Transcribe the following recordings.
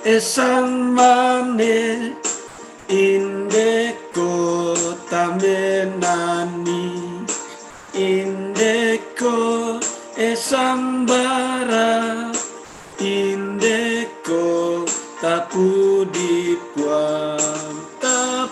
esang mane indeko tamenani indeko esang bara indeko tapu dipuang ta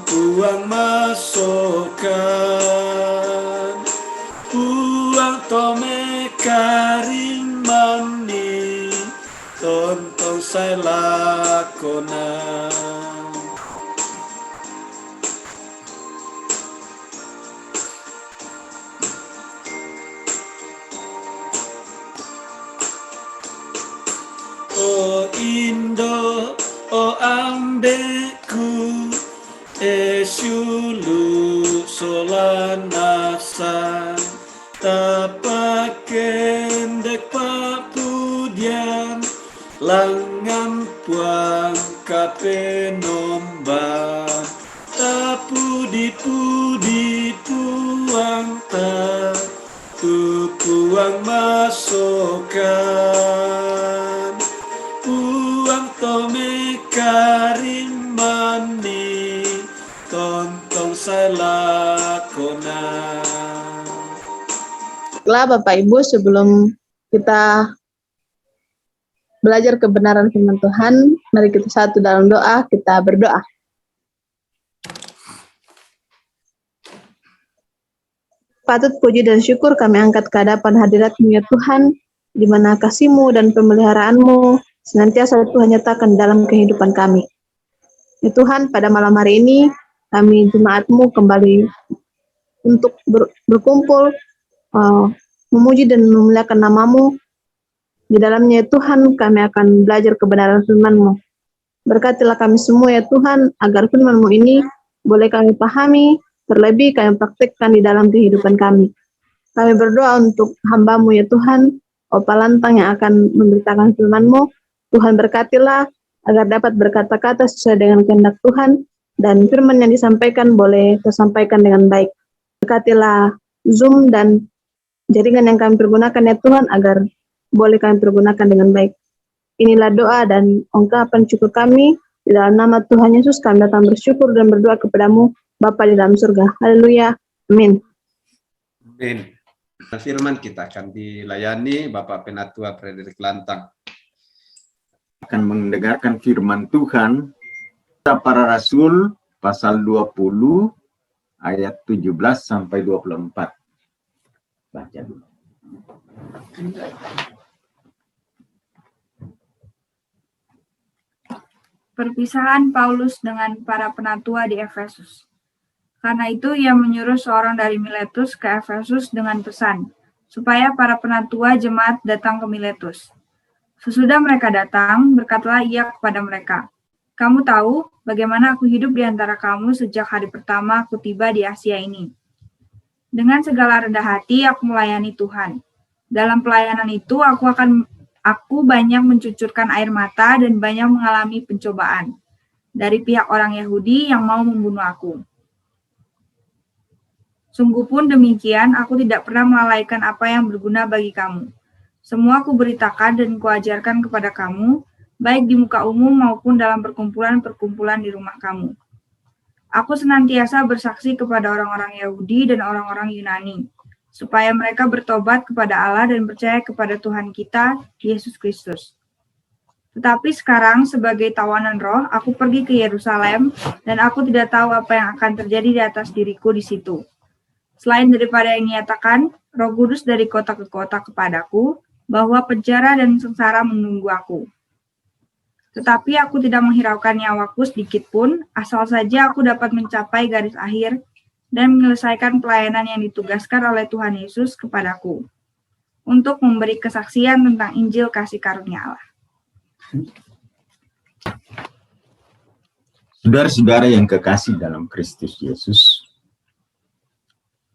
puang masokan puang tome karimani tontong saya lakonan. O Indo, o ambeku, esulu solanasan, tapakendek papudian, langan puang kapenomban, tapudi-pudi puang ta, tu puang masokan. Puang tome karimani tontong saya lakonan. Baiklah Bapak Ibu, sebelum kita belajar kebenaran firman Tuhan, mari kita satu dalam doa, kita berdoa. Patut puji dan syukur kami angkat ke hadapan hadirat-Mu ya Tuhan, di mana kasih-Mu dan pemeliharaan-Mu senantiasa Tuhan nyatakan dalam kehidupan kami. Ya Tuhan, pada malam hari ini, kami jemaat-Mu kembali untuk berkumpul, memuji dan memuliakan nama-Mu. Di dalamnya ya Tuhan, kami akan belajar kebenaran firman-Mu. Berkatilah kami semua ya Tuhan, agar firman-Mu ini boleh kami pahami, terlebih kami praktekkan di dalam kehidupan kami. Kami berdoa untuk hamba-Mu ya Tuhan, Opa Lantang yang akan memberitakan firman-Mu. Tuhan berkatilah agar dapat berkata-kata sesuai dengan kehendak Tuhan, dan firman yang disampaikan boleh tersampaikan dengan baik. Berkatilah Zoom dan jaringan yang kami pergunakan ya Tuhan, agar boleh kami pergunakan dengan baik. Inilah doa dan ungkapan syukur kami, di dalam nama Tuhan Yesus kami datang bersyukur dan berdoa kepadamu, Bapa di dalam surga. Haleluya. Amin. Amin. Firman kita akan dilayani Bapak Penatua Frederick Lantang. Akan mendengarkan firman Tuhan, Para Rasul pasal 20 ayat 17 sampai 24. Baca dulu. Perpisahan Paulus dengan para penatua di Efesus. Karena itu ia menyuruh seorang dari Miletus ke Efesus dengan pesan, supaya para penatua jemaat datang ke Miletus. Sesudah mereka datang, berkatalah ia kepada mereka, "Kamu tahu bagaimana aku hidup di antara kamu sejak hari pertama aku tiba di Asia ini. Dengan segala rendah hati aku melayani Tuhan. Dalam pelayanan itu aku banyak mencucurkan air mata dan banyak mengalami pencobaan dari pihak orang Yahudi yang mau membunuh aku. Sungguh pun demikian, aku tidak pernah melalaikan apa yang berguna bagi kamu. Semua kuberitakan dan kuajarkan kepada kamu, baik di muka umum maupun dalam perkumpulan-perkumpulan di rumah kamu. Aku senantiasa bersaksi kepada orang-orang Yahudi dan orang-orang Yunani, supaya mereka bertobat kepada Allah dan percaya kepada Tuhan kita, Yesus Kristus. Tetapi sekarang, sebagai tawanan roh, aku pergi ke Yerusalem, dan aku tidak tahu apa yang akan terjadi di atas diriku di situ. Selain daripada yang dinyatakan, Roh Kudus dari kota ke kota kepadaku, bahwa penjara dan sengsara menunggu aku. Tetapi aku tidak menghiraukan nyawaku sedikit pun, asal saja aku dapat mencapai garis akhir dan menyelesaikan pelayanan yang ditugaskan oleh Tuhan Yesus kepadaku, untuk memberi kesaksian tentang Injil kasih karunia Allah." Saudara-saudara yang kekasih dalam Kristus Yesus,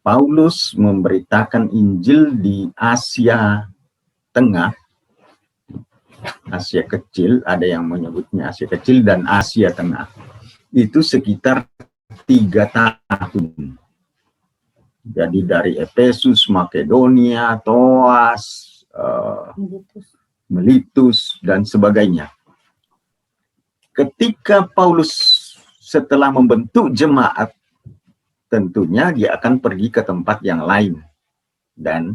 Paulus memberitakan Injil di Asia Tengah, Asia Kecil, ada yang menyebutnya Asia Kecil dan Asia Tengah. Itu sekitar 3 tahun. Jadi dari Efesus, Makedonia, Troas, Miletus, dan sebagainya. Ketika Paulus setelah membentuk jemaat, tentunya dia akan pergi ke tempat yang lain. Dan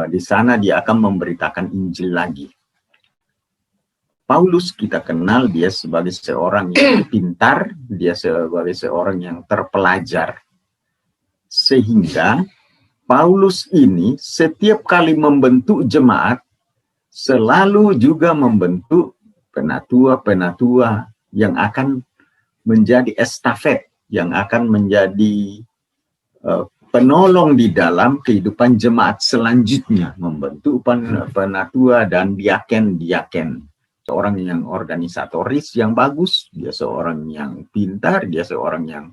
di sana dia akan memberitakan Injil lagi. Paulus kita kenal dia sebagai seorang yang pintar, dia sebagai seorang yang terpelajar. Sehingga Paulus ini setiap kali membentuk jemaat, selalu juga membentuk penatua-penatua yang akan menjadi estafet, yang akan menjadi penolong di dalam kehidupan jemaat selanjutnya, membentuk penatua dan diaken-diaken. Seorang yang organisatoris yang bagus, dia seorang yang pintar, dia seorang yang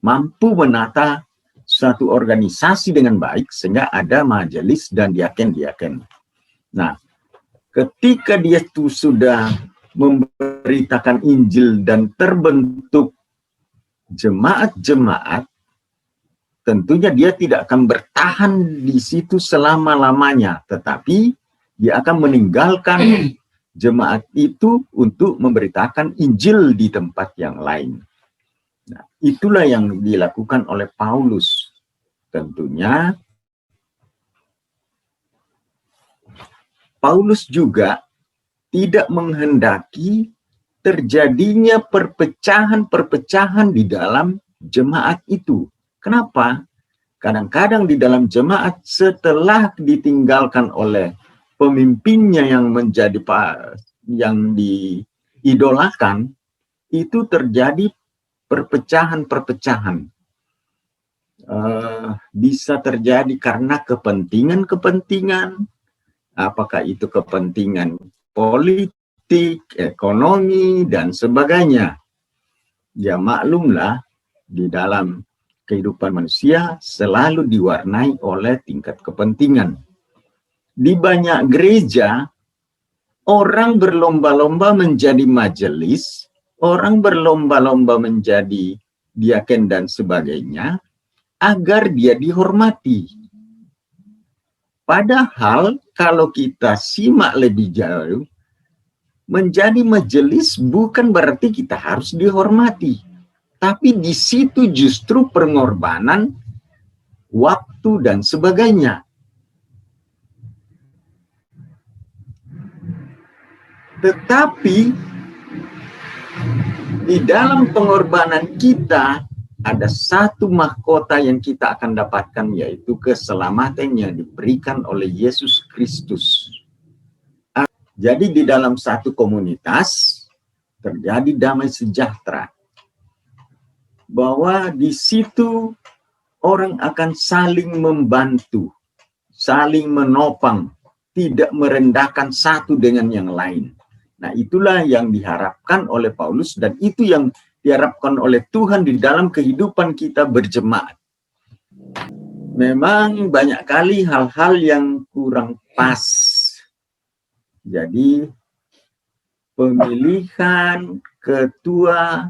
mampu menata satu organisasi dengan baik, sehingga ada majelis dan diaken-diaken. Nah, ketika dia itu sudah memberitakan Injil dan terbentuk jemaat-jemaat, tentunya dia tidak akan bertahan di situ selama-lamanya, tetapi dia akan meninggalkan jemaat itu untuk memberitakan Injil di tempat yang lain. Nah, itulah yang dilakukan oleh Paulus. Tentunya Paulus juga tidak menghendaki terjadinya perpecahan-perpecahan di dalam jemaat itu. Kenapa? Kadang-kadang di dalam jemaat setelah ditinggalkan oleh pemimpinnya yang diidolakan, itu terjadi perpecahan-perpecahan. Bisa terjadi karena kepentingan-kepentingan, apakah itu kepentingan politik, ekonomi, dan sebagainya. Ya maklumlah, di dalam kehidupan manusia selalu diwarnai oleh tingkat kepentingan. Di banyak gereja, orang berlomba-lomba menjadi majelis, orang berlomba-lomba menjadi diaken dan sebagainya, agar dia dihormati. Padahal kalau kita simak lebih jauh, menjadi majelis bukan berarti kita harus dihormati. Tapi di situ justru pengorbanan waktu dan sebagainya. Tetapi di dalam pengorbanan kita ada satu mahkota yang kita akan dapatkan, yaitu keselamatan yang diberikan oleh Yesus Kristus. Jadi di dalam satu komunitas terjadi damai sejahtera. Bahwa di situ orang akan saling membantu, saling menopang, tidak merendahkan satu dengan yang lain. Nah, itulah yang diharapkan oleh Paulus dan itu yang diharapkan oleh Tuhan di dalam kehidupan kita berjemaat. Memang banyak kali hal-hal yang kurang pas. Jadi pemilihan ketua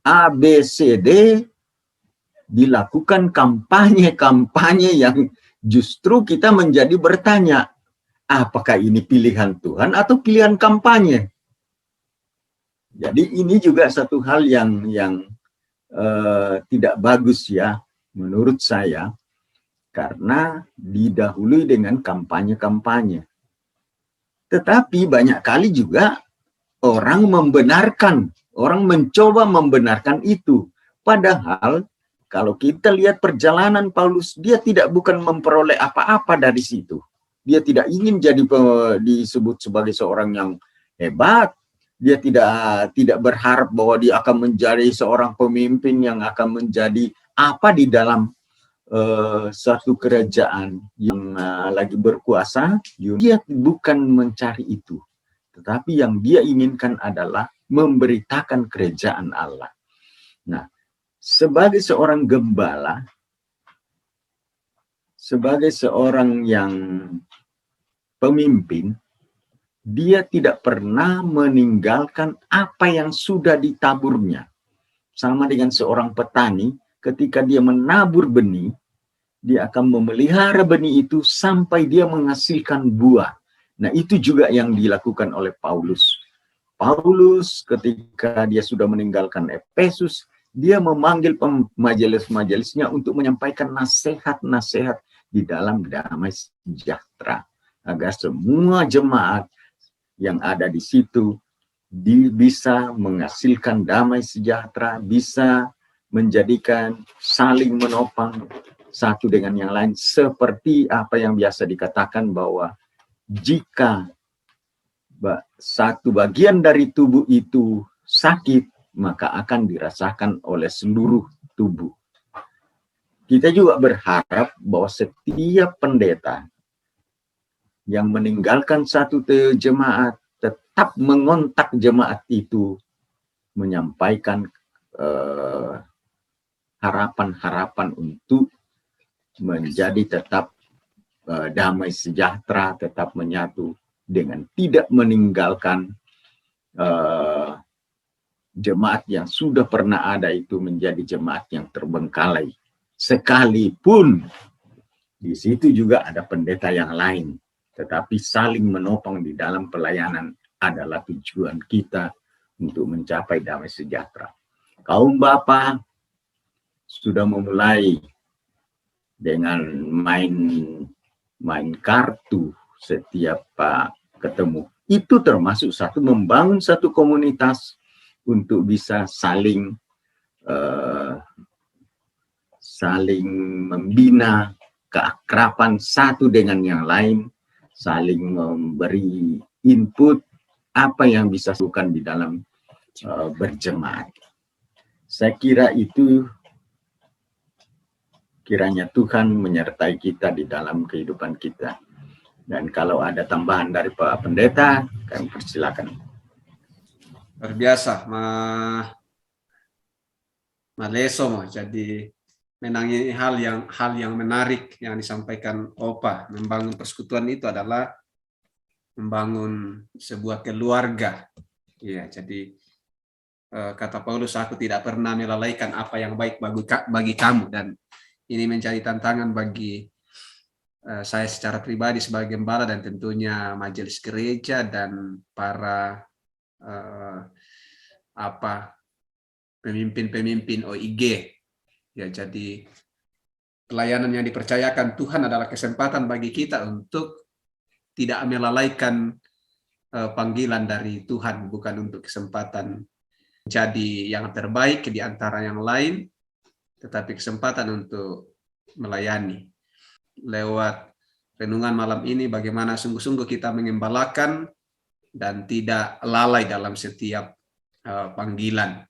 ABCD dilakukan kampanye-kampanye yang justru kita menjadi bertanya, apakah ini pilihan Tuhan atau pilihan kampanye? Jadi ini juga satu hal yang tidak bagus ya menurut saya, karena didahului dengan kampanye-kampanye. Tetapi banyak kali juga orang membenarkan, orang mencoba membenarkan itu. Padahal kalau kita lihat perjalanan Paulus, dia bukan memperoleh apa-apa dari situ. Dia tidak ingin jadi disebut sebagai seorang yang hebat. Dia tidak berharap bahwa dia akan menjadi seorang pemimpin yang akan menjadi apa di dalam satu kerajaan yang lagi berkuasa. Dia bukan mencari itu. Tetapi yang dia inginkan adalah memberitakan kerajaan Allah. Nah, sebagai seorang gembala, sebagai seorang yang pemimpin, dia tidak pernah meninggalkan apa yang sudah ditaburnya. Sama dengan seorang petani, ketika dia menabur benih, dia akan memelihara benih itu sampai dia menghasilkan buah. Nah, itu juga yang dilakukan oleh Paulus. Paulus ketika dia sudah meninggalkan Efesus, dia memanggil majelis-majelisnya untuk menyampaikan nasihat-nasihat di dalam damai sejahtera, agar semua jemaat yang ada di situ bisa menghasilkan damai sejahtera, bisa menjadikan saling menopang satu dengan yang lain, seperti apa yang biasa dikatakan bahwa jika satu bagian dari tubuh itu sakit, maka akan dirasakan oleh seluruh tubuh. Kita juga berharap bahwa setiap pendeta yang meninggalkan satu jemaat tetap mengontak jemaat itu, menyampaikan harapan-harapan untuk menjadi tetap damai sejahtera, tetap menyatu, dengan tidak meninggalkan jemaat yang sudah pernah ada itu menjadi jemaat yang terbengkalai. Sekalipun di situ juga ada pendeta yang lain, tetapi saling menopang di dalam pelayanan adalah tujuan kita untuk mencapai damai sejahtera. Kaum Bapa sudah memulai dengan main kartu setiap ketemu. Itu termasuk membangun satu komunitas untuk bisa saling membina keakraban satu dengan yang lain, saling memberi input apa yang bisa dilakukan di dalam berjemaat. Saya kira itu, kiranya Tuhan menyertai kita di dalam kehidupan kita. Dan kalau ada tambahan dari Pak Pendeta, kami persilakan. Luar biasa, Maleso. Jadi menangi hal yang menarik yang disampaikan Opa. Membangun persekutuan itu adalah membangun sebuah keluarga. Ya, jadi kata Paulus, aku tidak pernah melalaikan apa yang baik bagi kamu, dan ini menjadi tantangan bagi saya secara pribadi sebagai gembala, dan tentunya majelis gereja dan para pemimpin-pemimpin OIG. Ya, jadi pelayanan yang dipercayakan Tuhan adalah kesempatan bagi kita untuk tidak melalaikan panggilan dari Tuhan, bukan untuk kesempatan jadi yang terbaik di antara yang lain, tetapi kesempatan untuk melayani. Lewat renungan malam ini, bagaimana sungguh-sungguh kita mengembalakan dan tidak lalai dalam setiap panggilan.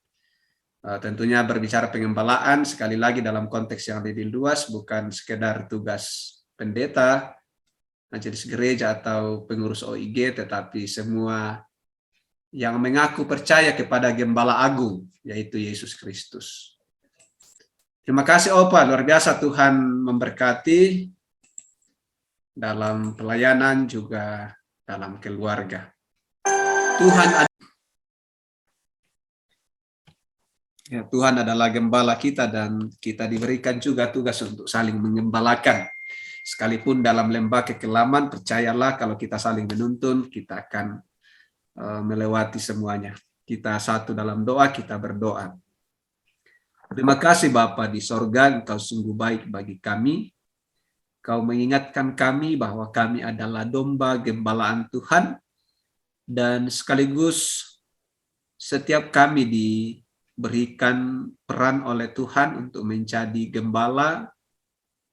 Tentunya berbicara pengembalaan, sekali lagi dalam konteks yang lebih luas, bukan sekedar tugas pendeta, majelis gereja atau pengurus OIG, tetapi semua yang mengaku percaya kepada Gembala Agung, yaitu Yesus Kristus. Terima kasih Opa, luar biasa. Tuhan memberkati dalam pelayanan juga dalam keluarga. Tuhan adalah gembala kita, dan kita diberikan juga tugas untuk saling mengembalakan. Sekalipun dalam lembah kekelaman, percayalah kalau kita saling menuntun, kita akan melewati semuanya. Kita satu dalam doa, kita berdoa. Terima kasih Bapa di sorga, Engkau sungguh baik bagi kami. Kau mengingatkan kami bahwa kami adalah domba gembalaan Tuhan, dan sekaligus setiap kami diberikan peran oleh Tuhan untuk menjadi gembala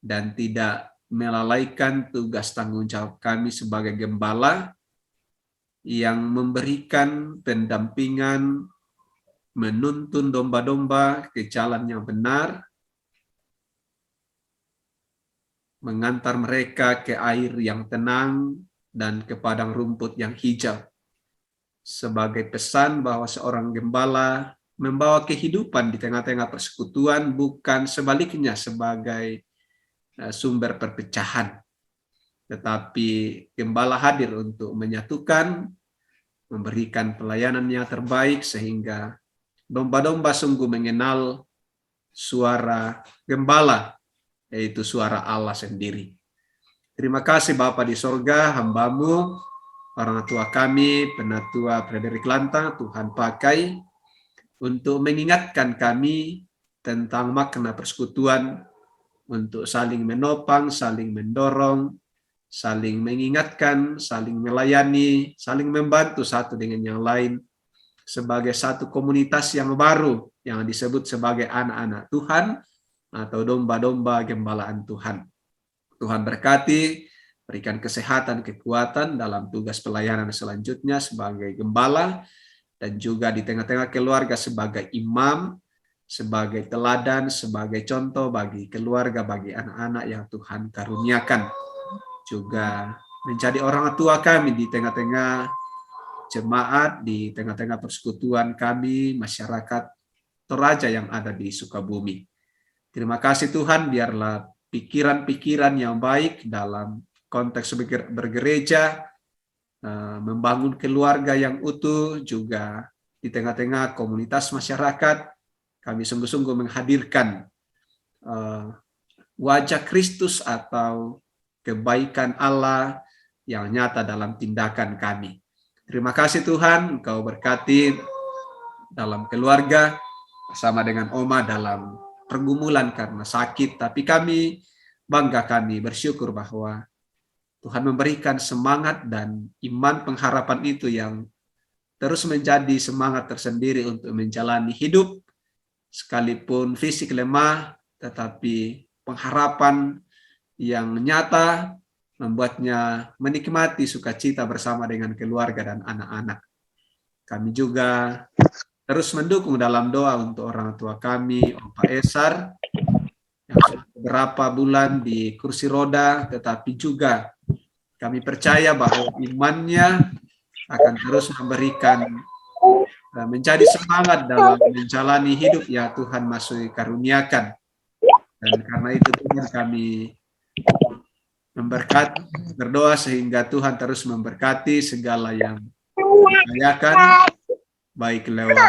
dan tidak melalaikan tugas tanggung jawab kami sebagai gembala yang memberikan pendampingan, menuntun domba-domba ke jalan yang benar, mengantar mereka ke air yang tenang dan ke padang rumput yang hijau. Sebagai pesan bahwa seorang gembala membawa kehidupan di tengah-tengah persekutuan, bukan sebaliknya sebagai sumber perpecahan. Tetapi gembala hadir untuk menyatukan, memberikan pelayanan yang terbaik, sehingga domba-domba sungguh mengenal suara gembala, yaitu suara Allah sendiri. Terima kasih Bapa di sorga, hamba-Mu, orang tua kami, Penatua Frederik Lantang, Tuhan pakai untuk mengingatkan kami tentang makna persekutuan, untuk saling menopang, saling mendorong, saling mengingatkan, saling melayani, saling membantu satu dengan yang lain sebagai satu komunitas yang baru yang disebut sebagai anak-anak Tuhan atau domba-domba gembalaan Tuhan. Tuhan berkati, berikan kesehatan, kekuatan dalam tugas pelayanan selanjutnya sebagai gembala, dan juga di tengah-tengah keluarga sebagai imam, sebagai teladan, sebagai contoh bagi keluarga, bagi anak-anak yang Tuhan karuniakan. Juga menjadi orang tua kami di tengah-tengah jemaat, di tengah-tengah persekutuan kami, masyarakat Toraja yang ada di Sukabumi. Terima kasih Tuhan, biarlah pikiran-pikiran yang baik dalam konteks bergereja, membangun keluarga yang utuh, juga di tengah-tengah komunitas masyarakat, kami sungguh-sungguh menghadirkan wajah Kristus atau kebaikan Allah yang nyata dalam tindakan kami. Terima kasih Tuhan, Engkau berkati dalam keluarga, bersama dengan Oma dalam pergumulan karena sakit, tapi kami bangga, kami bersyukur bahwa Tuhan memberikan semangat dan iman pengharapan itu yang terus menjadi semangat tersendiri untuk menjalani hidup, sekalipun fisik lemah, tetapi pengharapan yang nyata membuatnya menikmati sukacita bersama dengan keluarga dan anak-anak. Kami juga terus mendukung dalam doa untuk orang tua kami, Opa Esar, yang sudah beberapa bulan di kursi roda, tetapi juga kami percaya bahwa imannya akan terus memberikan, menjadi semangat dalam menjalani hidup yang Tuhan masih karuniakan. Dan karena itu Tuhan kami berdoa sehingga Tuhan terus memberkati segala yang dipercayakan, baik lewat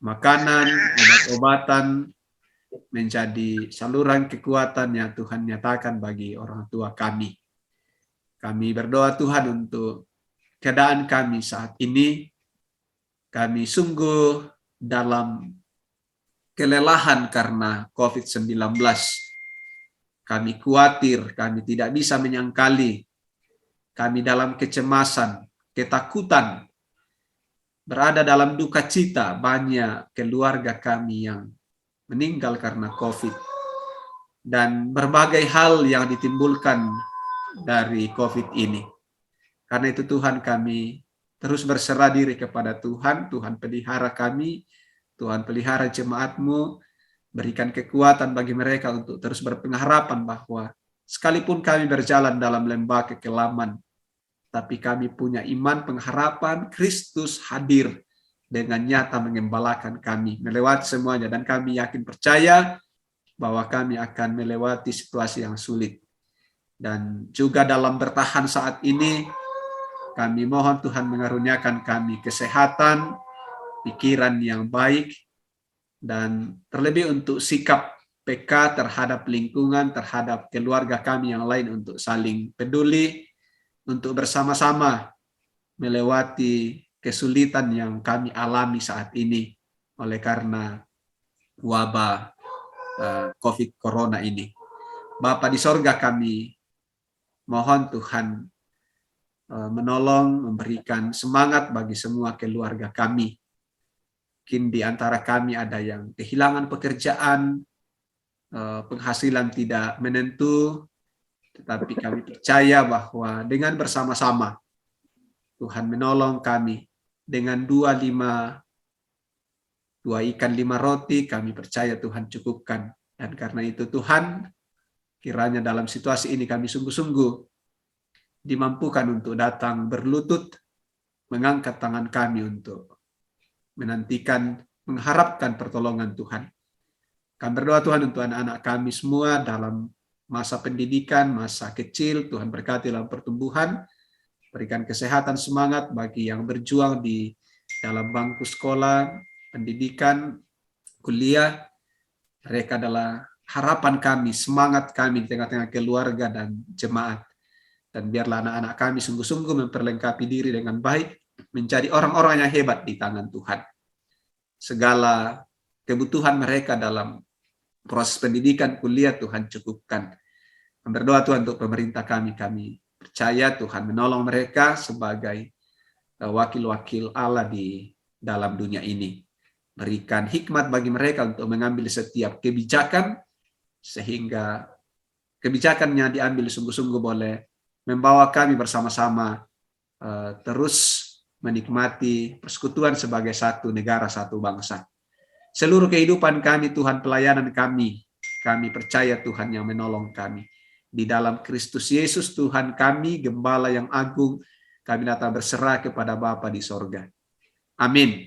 makanan, obat-obatan, menjadi saluran kekuatan yang Tuhan nyatakan bagi orang tua kami. Kami berdoa Tuhan untuk keadaan kami saat ini. Kami sungguh dalam kelelahan karena COVID-19. Kami khawatir, kami tidak bisa menyangkali, kami dalam kecemasan, ketakutan, berada dalam duka cita. Banyak keluarga kami yang meninggal karena COVID, dan berbagai hal yang ditimbulkan dari COVID ini. Karena itu Tuhan, kami terus berserah diri kepada Tuhan. Tuhan pelihara kami, Tuhan pelihara jemaat-Mu, berikan kekuatan bagi mereka untuk terus berpengharapan bahwa sekalipun kami berjalan dalam lembah kekelaman, tapi kami punya iman pengharapan Kristus hadir dengan nyata mengembalakan kami melewati semuanya, dan kami yakin percaya bahwa kami akan melewati situasi yang sulit. Dan juga dalam bertahan saat ini, kami mohon Tuhan mengaruniakan kami kesehatan, pikiran yang baik, dan terlebih untuk sikap PK terhadap lingkungan, terhadap keluarga kami yang lain, untuk saling peduli, untuk bersama-sama melewati kesulitan yang kami alami saat ini oleh karena wabah COVID Corona ini. Bapa di sorga, kami mohon Tuhan menolong, memberikan semangat bagi semua keluarga kami. Mungkin di antara kami ada yang kehilangan pekerjaan, penghasilan tidak menentu, tetapi kami percaya bahwa dengan bersama-sama Tuhan menolong kami. Dengan 2 ikan 5 roti, kami percaya Tuhan cukupkan. Dan karena itu Tuhan, kiranya dalam situasi ini kami sungguh-sungguh dimampukan untuk datang berlutut, mengangkat tangan kami untuk menantikan, mengharapkan pertolongan Tuhan. Kami berdoa Tuhan untuk anak-anak kami semua dalam masa pendidikan, masa kecil. Tuhan berkati dalam pertumbuhan, berikan kesehatan, semangat bagi yang berjuang di dalam bangku sekolah, pendidikan, kuliah. Mereka adalah harapan kami, semangat kami di tengah-tengah keluarga dan jemaat. Dan biarlah anak-anak kami sungguh-sungguh memperlengkapi diri dengan baik, menjadi orang-orang yang hebat di tangan Tuhan. Segala kebutuhan mereka dalam proses pendidikan, kuliah, Tuhan cukupkan. Berdoa Tuhan untuk pemerintah kami percaya Tuhan menolong mereka sebagai wakil-wakil Allah di dalam dunia ini. Berikan hikmat bagi mereka untuk mengambil setiap kebijakan, sehingga kebijakannya diambil sungguh-sungguh boleh membawa kami bersama-sama terus menikmati persekutuan sebagai satu negara, satu bangsa. Seluruh kehidupan kami Tuhan, pelayanan kami percaya Tuhan yang menolong kami. Di dalam Kristus Yesus Tuhan kami, Gembala yang agung, kami datang berserah kepada Bapa di sorga. Amin.